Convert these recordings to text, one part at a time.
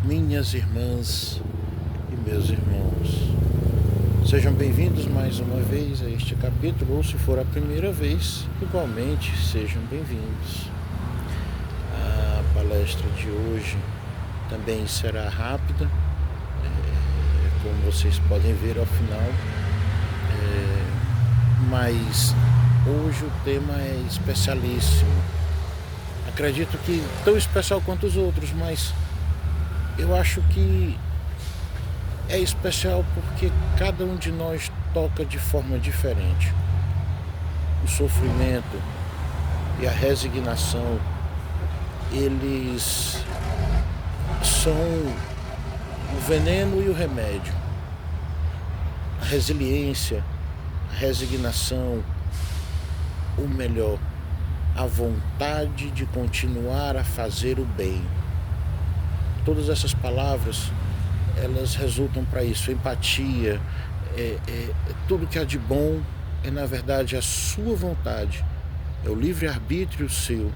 Minhas irmãs e meus irmãos, sejam bem-vindos mais uma vez a este capítulo, ou se for a primeira vez, igualmente sejam bem-vindos. A palestra de hoje também será rápida, como vocês podem ver ao final, mas hoje o tema é especialíssimo. Acredito que tão especial quanto os outros, mas eu acho que é especial porque cada um de nós toca de forma diferente. O sofrimento e a resignação, eles são o veneno e o remédio. A resiliência, a resignação, o melhor, a vontade de continuar a fazer o bem. Todas essas palavras, elas resultam para isso. Empatia, tudo que há de bom é na verdade a sua vontade, é o livre-arbítrio seu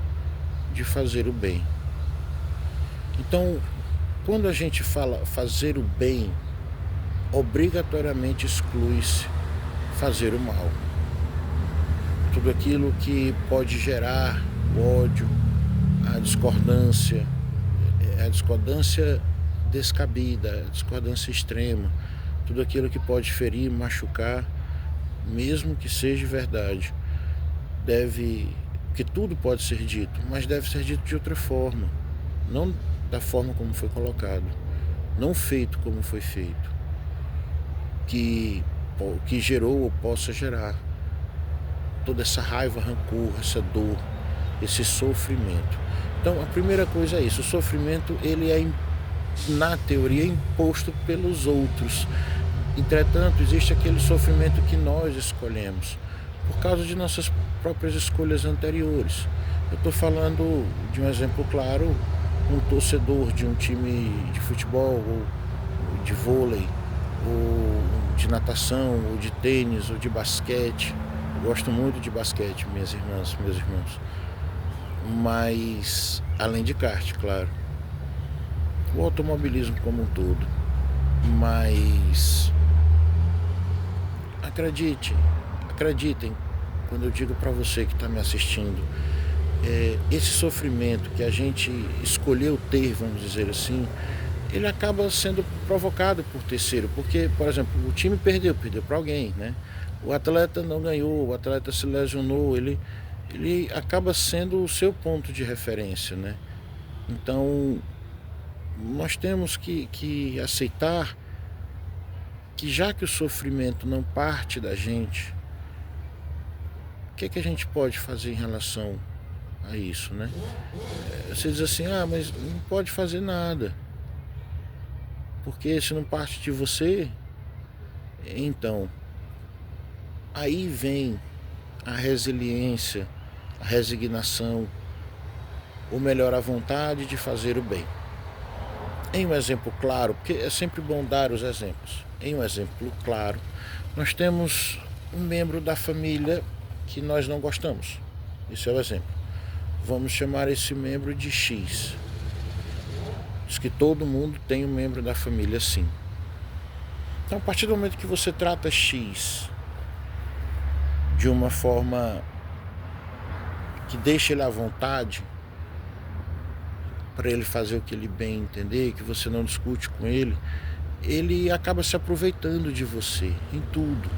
de fazer o bem. Então, quando a gente fala fazer o bem, obrigatoriamente exclui-se fazer o mal. Tudo aquilo que pode gerar o ódio, a discordância descabida, a discordância extrema, tudo aquilo que pode ferir, machucar, mesmo que seja verdade, que tudo pode ser dito, mas deve ser dito de outra forma, não da forma como foi colocado, não feito como foi feito, que gerou ou possa gerar toda essa raiva, rancor, essa dor, esse sofrimento. Então a primeira coisa é isso, o sofrimento ele é na teoria imposto pelos outros. Entretanto, existe aquele sofrimento que nós escolhemos por causa de nossas próprias escolhas anteriores. Eu estou falando de um exemplo claro, um torcedor de um time de futebol, ou de vôlei, ou de natação, ou de tênis, ou de basquete. Eu gosto muito de basquete, minhas irmãs, meus irmãos. Mas, além de kart, claro, o automobilismo como um todo. Mas acreditem quando eu digo para você que está me assistindo, esse sofrimento que a gente escolheu ter, vamos dizer assim, ele acaba sendo provocado por terceiro, porque, por exemplo, o time perdeu para alguém, né? O atleta não ganhou, o atleta se lesionou, ele acaba sendo o seu ponto de referência, né? Então, nós temos que aceitar que já que o sofrimento não parte da gente, o que a gente pode fazer em relação a isso, né? Você diz assim, mas não pode fazer nada, porque se não parte de você, então, aí vem a resiliência, a resignação, ou melhor, a vontade de fazer o bem. Em um exemplo claro, porque é sempre bom dar os exemplos. Em um exemplo claro, nós temos um membro da família que nós não gostamos. Esse é o exemplo. Vamos chamar esse membro de X. Diz que todo mundo tem um membro da família assim. Então, a partir do momento que você trata X de uma forma que deixa ele à vontade, para ele fazer o que ele bem entender, que você não discute com ele acaba se aproveitando de você em tudo.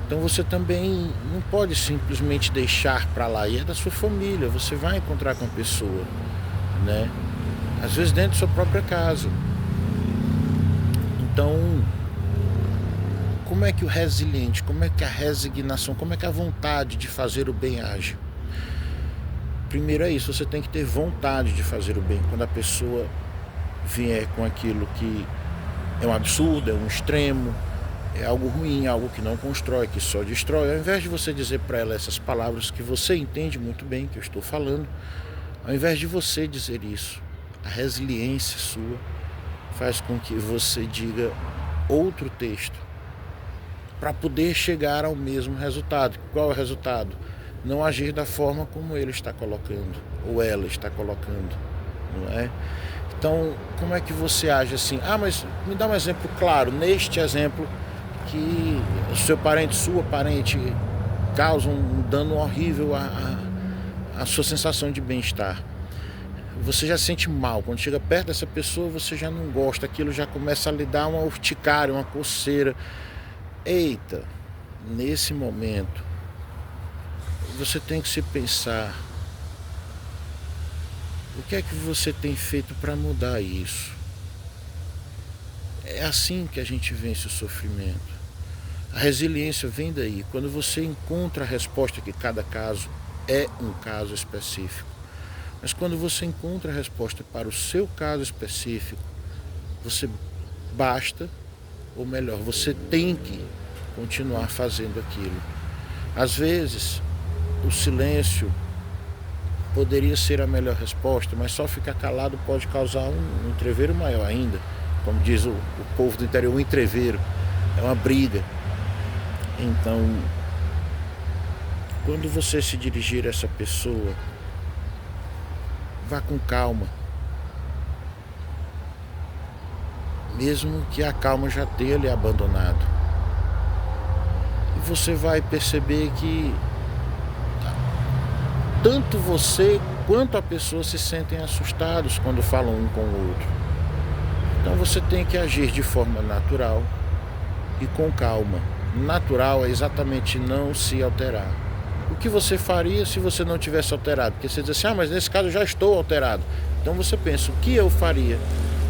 Então você também não pode simplesmente deixar para lá, e é da sua família, você vai encontrar com a pessoa, né? Às vezes dentro da sua própria casa. Então, como é que o resiliente, como é que a resignação, como é que a vontade de fazer o bem age? Primeiro é isso, você tem que ter vontade de fazer o bem. Quando a pessoa vier com aquilo que é um absurdo, é um extremo, é algo ruim, algo que não constrói, que só destrói, ao invés de você dizer para ela essas palavras que você entende muito bem, que eu estou falando, ao invés de você dizer isso, a resiliência sua faz com que você diga outro texto para poder chegar ao mesmo resultado. Qual é o resultado? Não agir da forma como ele está colocando, ou ela está colocando, não é? Então, como é que você age assim? Ah, mas me dá um exemplo claro, neste exemplo, que o seu parente, sua parente, causa um dano horrível à sua sensação de bem-estar. Você já se sente mal, quando chega perto dessa pessoa você já não gosta, aquilo já começa a lhe dar uma urticária, uma coceira. Eita, nesse momento, você tem que se pensar, o que é que você tem feito para mudar isso? É assim que a gente vence o sofrimento. A resiliência vem daí, quando você encontra a resposta, que cada caso é um caso específico. Mas quando você encontra a resposta para o seu caso específico, você basta, ou melhor, você tem que continuar fazendo aquilo. Às vezes, o silêncio poderia ser a melhor resposta, mas só ficar calado pode causar um entreveiro maior ainda. Como diz o povo do interior, um entreveiro, é uma briga. Então, quando você se dirigir a essa pessoa, vá com calma. Mesmo que a calma já tenha lhe abandonado. E você vai perceber que tanto você quanto a pessoa se sentem assustados quando falam um com o outro. Então você tem que agir de forma natural e com calma. Natural é exatamente não se alterar. O que você faria se você não tivesse alterado? Porque você diz assim, mas nesse caso eu já estou alterado. Então você pensa, o que eu faria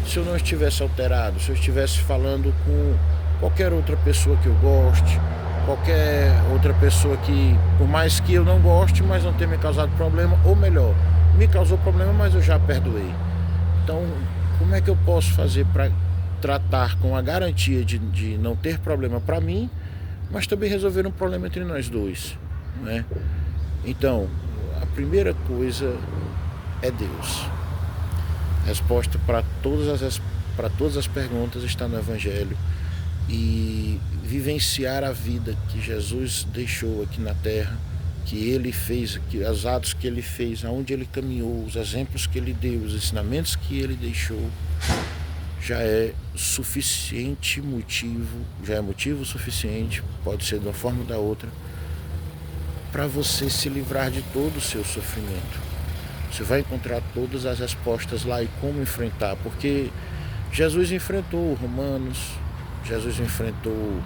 se eu não estivesse alterado? Se eu estivesse falando com qualquer outra pessoa que eu goste, qualquer outra pessoa que, por mais que eu não goste, mas não tenha me causado problema, ou melhor, me causou problema, mas eu já perdoei. Então, como é que eu posso fazer para tratar com a garantia de não ter problema para mim, mas também resolver um problema entre nós dois, né? Então, a primeira coisa é Deus. A resposta para todas as perguntas está no Evangelho. E vivenciar a vida que Jesus deixou aqui na terra, que ele fez, os atos que ele fez, aonde ele caminhou, os exemplos que ele deu, os ensinamentos que ele deixou, já é suficiente motivo, já é motivo suficiente, pode ser de uma forma ou da outra, para você se livrar de todo o seu sofrimento. Você vai encontrar todas as respostas lá e como enfrentar, porque Jesus enfrentou Romanos, Jesus enfrentou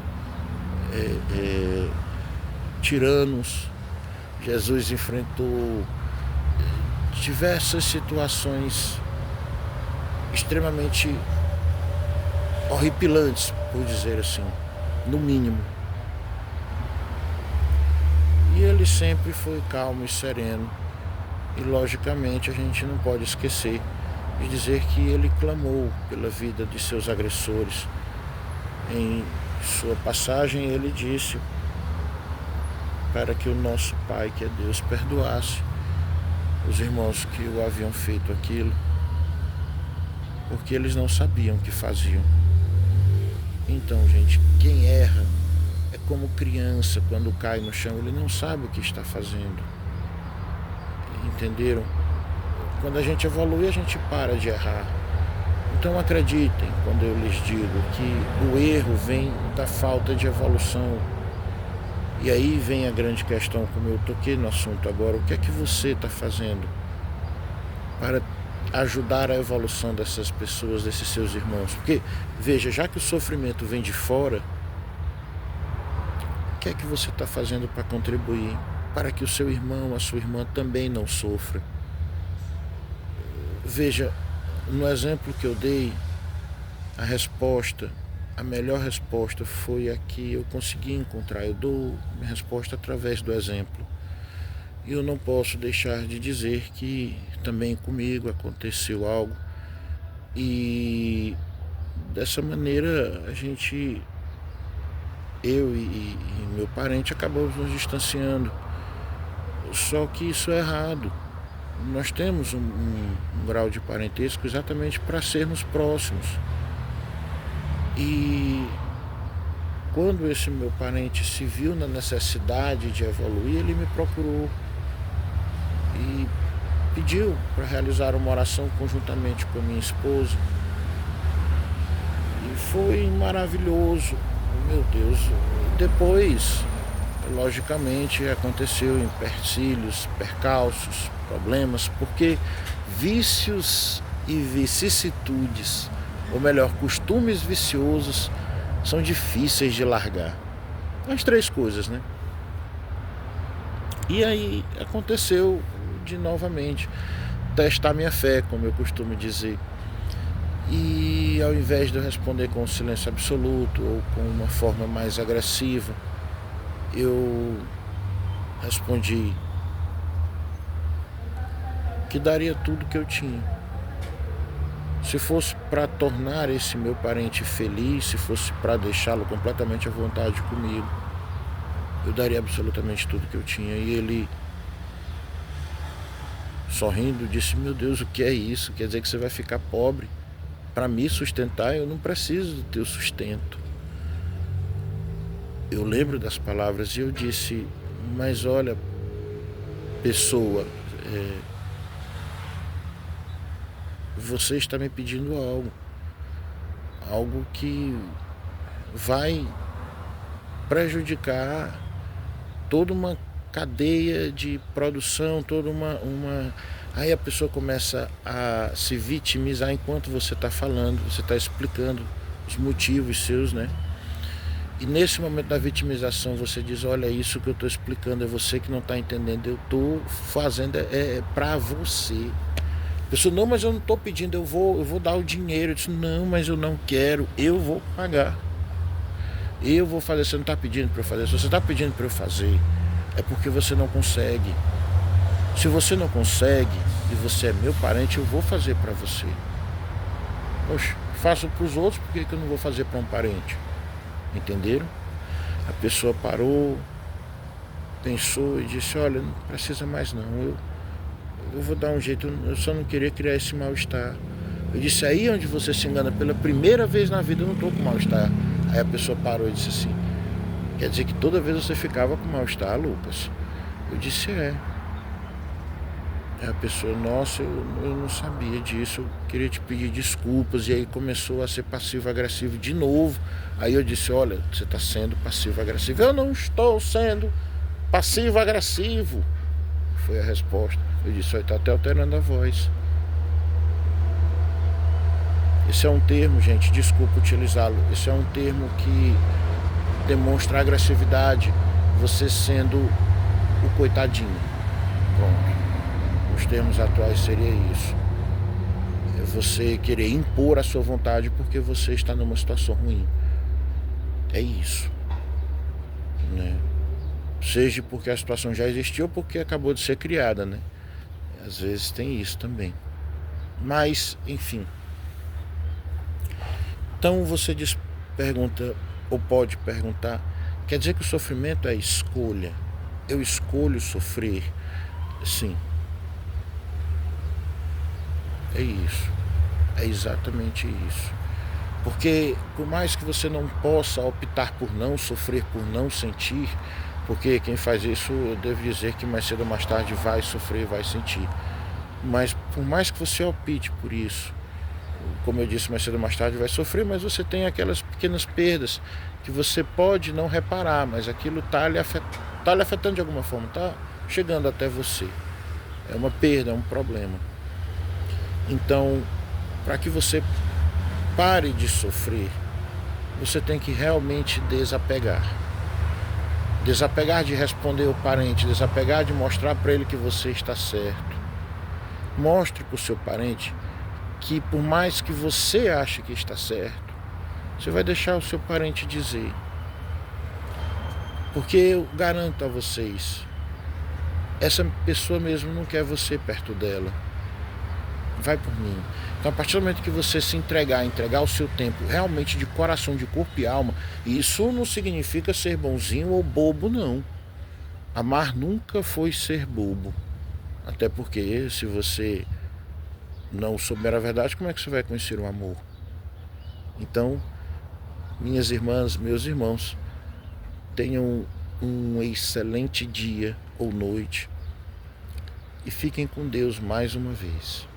tiranos, Jesus enfrentou diversas situações extremamente horripilantes, por dizer assim, no mínimo. E ele sempre foi calmo e sereno. E logicamente a gente não pode esquecer de dizer que ele clamou pela vida de seus agressores. Em sua passagem ele disse para que o nosso Pai, que é Deus, perdoasse os irmãos que o haviam feito aquilo, porque eles não sabiam o que faziam. Então, gente, quem erra é como criança quando cai no chão, ele não sabe o que está fazendo. Entenderam? Quando a gente evolui, a gente para de errar. Então acreditem quando eu lhes digo que o erro vem da falta de evolução. E aí vem a grande questão, como eu toquei no assunto agora, o que é que você está fazendo para ajudar a evolução dessas pessoas, desses seus irmãos? Porque, veja, já que o sofrimento vem de fora, o que é que você está fazendo para contribuir para que o seu irmão, a sua irmã também não sofra? Veja, no exemplo que eu dei, a melhor resposta foi a que eu consegui encontrar. Eu dou minha resposta através do exemplo. E eu não posso deixar de dizer que também comigo aconteceu algo. E dessa maneira eu e meu parente acabamos nos distanciando. Só que isso é errado. Nós temos um grau de parentesco exatamente para sermos próximos. E quando esse meu parente se viu na necessidade de evoluir, ele me procurou. E pediu para realizar uma oração conjuntamente com a minha esposa. E foi maravilhoso, meu Deus. Depois, logicamente, aconteceu empecilhos, percalços, problemas, porque vícios e vicissitudes, ou melhor, costumes viciosos, são difíceis de largar. As três coisas, né? E aí aconteceu de novamente testar minha fé, como eu costumo dizer. E ao invés de eu responder com silêncio absoluto ou com uma forma mais agressiva, eu respondi que daria tudo que eu tinha. Se fosse para tornar esse meu parente feliz, se fosse para deixá-lo completamente à vontade comigo, eu daria absolutamente tudo que eu tinha. E ele, sorrindo, disse: meu Deus, o que é isso? Quer dizer que você vai ficar pobre para me sustentar? Eu não preciso do teu sustento. Eu lembro das palavras e eu disse: mas olha, pessoa, você está me pedindo algo que vai prejudicar toda uma cadeia de produção, toda uma... Aí a pessoa começa a se vitimizar enquanto você está falando, você está explicando os motivos seus, né? E nesse momento da vitimização você diz: olha, isso que eu estou explicando é você que não está entendendo, eu estou fazendo para você. A pessoa: não, mas eu não estou pedindo, eu vou dar o dinheiro. Eu disse: não, mas eu não quero, eu vou pagar. Eu vou fazer. Você não está pedindo para eu fazer. Se você está pedindo para eu fazer, é porque você não consegue. Se você não consegue e você é meu parente, eu vou fazer para você. Poxa, faço para os outros, por que eu não vou fazer para um parente? Entenderam? A pessoa parou, pensou e disse: olha, não precisa mais não, eu vou dar um jeito, eu só não queria criar esse mal-estar. Eu disse: aí onde você se engana, pela primeira vez na vida eu não estou com mal-estar. Aí a pessoa parou e disse assim: quer dizer que toda vez você ficava com mal-estar, Lucas? Eu disse: é. Aí a pessoa: nossa, eu não sabia disso, eu queria te pedir desculpas. E aí começou a ser passivo-agressivo de novo. Aí eu disse: olha, você está sendo passivo-agressivo. Eu não estou sendo passivo-agressivo, foi a resposta. Eu disse: olha, está até alterando a voz. Esse é um termo, gente, desculpa utilizá-lo, esse é um termo que demonstra agressividade, você sendo o coitadinho. Pronto. Nos termos atuais seria isso. É você querer impor a sua vontade porque você está numa situação ruim. É isso, né? Seja porque a situação já existiu ou porque acabou de ser criada, né? Às vezes tem isso também. Mas, enfim. Então você pergunta, ou pode perguntar: quer dizer que o sofrimento é escolha? Eu escolho sofrer? Sim. É isso. É exatamente isso. Porque por mais que você não possa optar por não sofrer, por não sentir, porque quem faz isso, eu devo dizer que mais cedo ou mais tarde vai sofrer, vai sentir. Mas por mais que você opte por isso, como eu disse, mais cedo ou mais tarde vai sofrer, mas você tem aquelas pequenas perdas que você pode não reparar, mas aquilo está lhe afetando de alguma forma, está chegando até você. É uma perda, é um problema. Então, para que você pare de sofrer, você tem que realmente desapegar. Desapegar de responder o parente, desapegar de mostrar para ele que você está certo. Mostre para o seu parente que por mais que você ache que está certo, você vai deixar o seu parente dizer. Porque eu garanto a vocês, essa pessoa mesmo não quer você perto dela. Vai por mim. Então, a partir do momento que você se entregar o seu tempo realmente de coração, de corpo e alma, isso não significa ser bonzinho ou bobo, não. Amar nunca foi ser bobo. Até porque se você não souber a verdade, como é que você vai conhecer o amor? Então, minhas irmãs, meus irmãos, tenham um excelente dia ou noite. e fiquem com Deus mais uma vez.